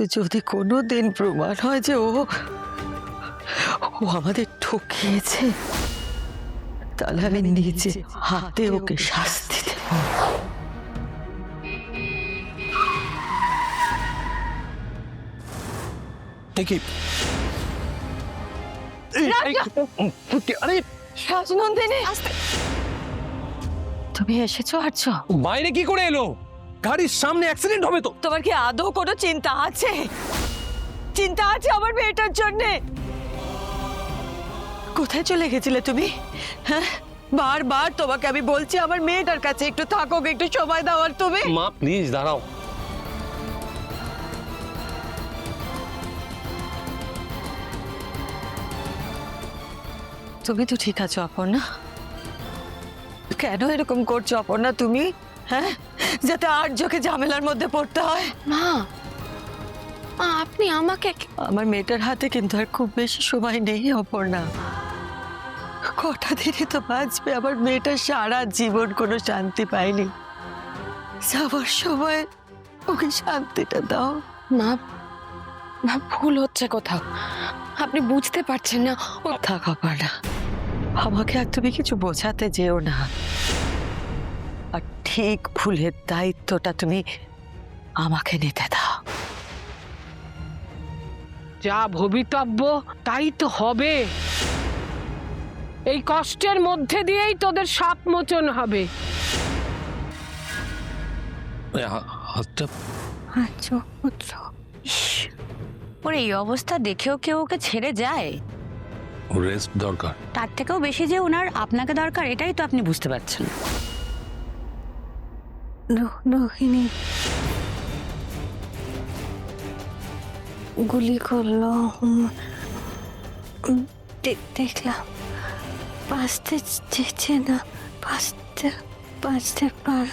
কিন্তু যদি কোনোদিন প্রমাণ হয় যে ও আমাদের ঠকিয়েছে, তাহলে আমি নিজে হাতে ওকে শাস্তি দেব। আরে রাজনন্দিনী, তুমি এসেছো? আছো? বাইরে কি করে এলো? গাড়ির সামনে অ্যাক্সিডেন্ট হবে তো। তোমার কি আদৌ কোনো চিন্তা আছে? চিন্তা আছে আমার মেয়েটার জন্য? কোথায় চলে গেছিলে তুমি? হ্যাঁ, বারবার তোমাকে আমি বলছি আমার মেয়েটার কাছে একটু থাকো, একটু সময় দাও। আর তুমি? মা প্লিজ দাঁড়াও। তুমি তো ঠিক আছো অপর্ণা? কেন এরকম করছো অপর্ণা তুমি? হ্যাঁ, যাতে আর্যকে ঝামেলার মধ্যে পড়তে হয়। মা, আপনি আমাকে আমার মেয়েটার হাতে কিন্তু আর খুব বেশি সময় নেই অপর্ণা। কটা দিনই তো বাঁচবে। আমার মেয়েটা সারা জীবন কোনো শান্তি পায়নি। যাবার সময় ওকে শান্তিটা দাও। মা, ভুল হচ্ছে কোথাও, আপনি বুঝতে পারছেন না। থাক অপর্ণা, আমাকে আর তুমি কিছু বোঝাতে যেও না। আর ঠিক ভুলের দায়িত্বটা তুমি আমাকে নিতে দাও। যা ভবিতব্য তাই তো হবে। এই কষ্টের মধ্যে দিয়েই তোদের সাপ মোচন হবে। হাতটা আচ্ছা পুত্র, ওর এই অবস্থা দেখেও কেউ ওকে ছেড়ে যায়? রেস্ট দরকার। তার থেকেও বেশি যে ওনার আপনাকে দরকার, এটাই তো আপনি বুঝতে পারছেন। রোহিণী গুলি করলো, দেখলাম। বাঁচতে চেয়েছে না, বাঁচতে পার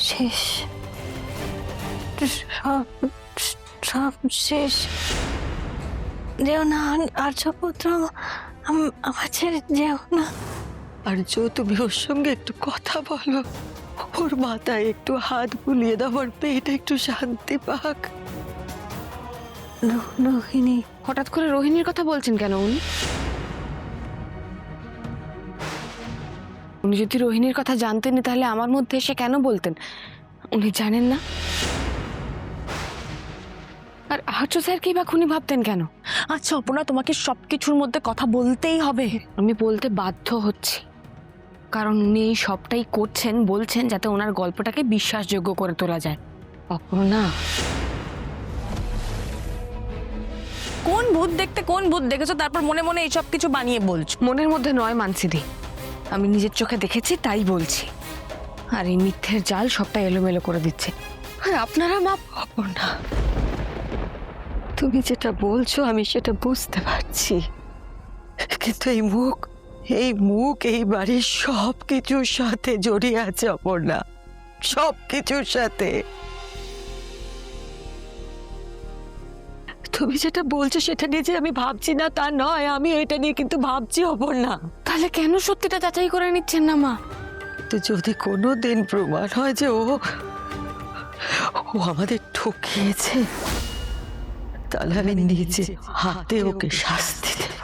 শেষ, সব শেষ। যেও না আর্যপুত্র, আমার ছেড়ে যেও না। আর তুমি ওর সঙ্গে একটু কথা বলো, ওর মাথায় একটু হাত বুলিয়ে দাও, ওর পেটে একটু শান্তি পাক। রোহিণী, হঠাৎ করে রোহিণীর কথা বলছেন কেন উনি? উনি যদি রোহিণীর কথা জানতেনই তাহলে আমার মধ্যে এসে কেন বলতেন? উনি জানেন না? আর আর্য স্যার কি বা খুনি ভাবতেন কেন? আচ্ছা অপর্ণা, তোমাকে সবকিছুর মধ্যে কথা বলতেই হবে। আমি বলতে বাধ্য হচ্ছি, কারণ উনি এই সবটাই করছেন, বলছেন যাতে ওনার গল্পটাকে বিশ্বাসযোগ্য করে তোলা যায়। অপর্ণা, কোন ভূত দেখতে কোন ভূত দেখেছো, তারপর মনে মনে এইসব কিছু বানিয়ে বলছো? মনের মধ্যে নয় মানসিদি, আমি নিজের চোখে দেখেছি তাই বলছি। আর এই মিথ্যের জাল সবটা এলোমেলো করে দিচ্ছে। আর আপনারা মা, অপর্ণা তুমি যেটা বলছো আমি সেটা বুঝতে পারছি, কিন্তু এই মুখ এই বাড়ির সব কিছুর সাথে জড়িয়ে আছে অপর্ণা, সব কিছুর সাথে। তুমি যেটা বলছো সেটা নিয়ে যে আমি ভাবছি না তা নয়, আমি এটা নিয়ে কিন্তু ভাবছি অপর্ণা। তাহলে কেন সত্যিটা যাচাই করে নিচ্ছেন না মা? তো যদি কোনোদিন প্রমাণ হয় যে ও আমাদের ঠকিয়েছে, তাহলে আমি নিজে হাতে ওকে শাস্তি দেব।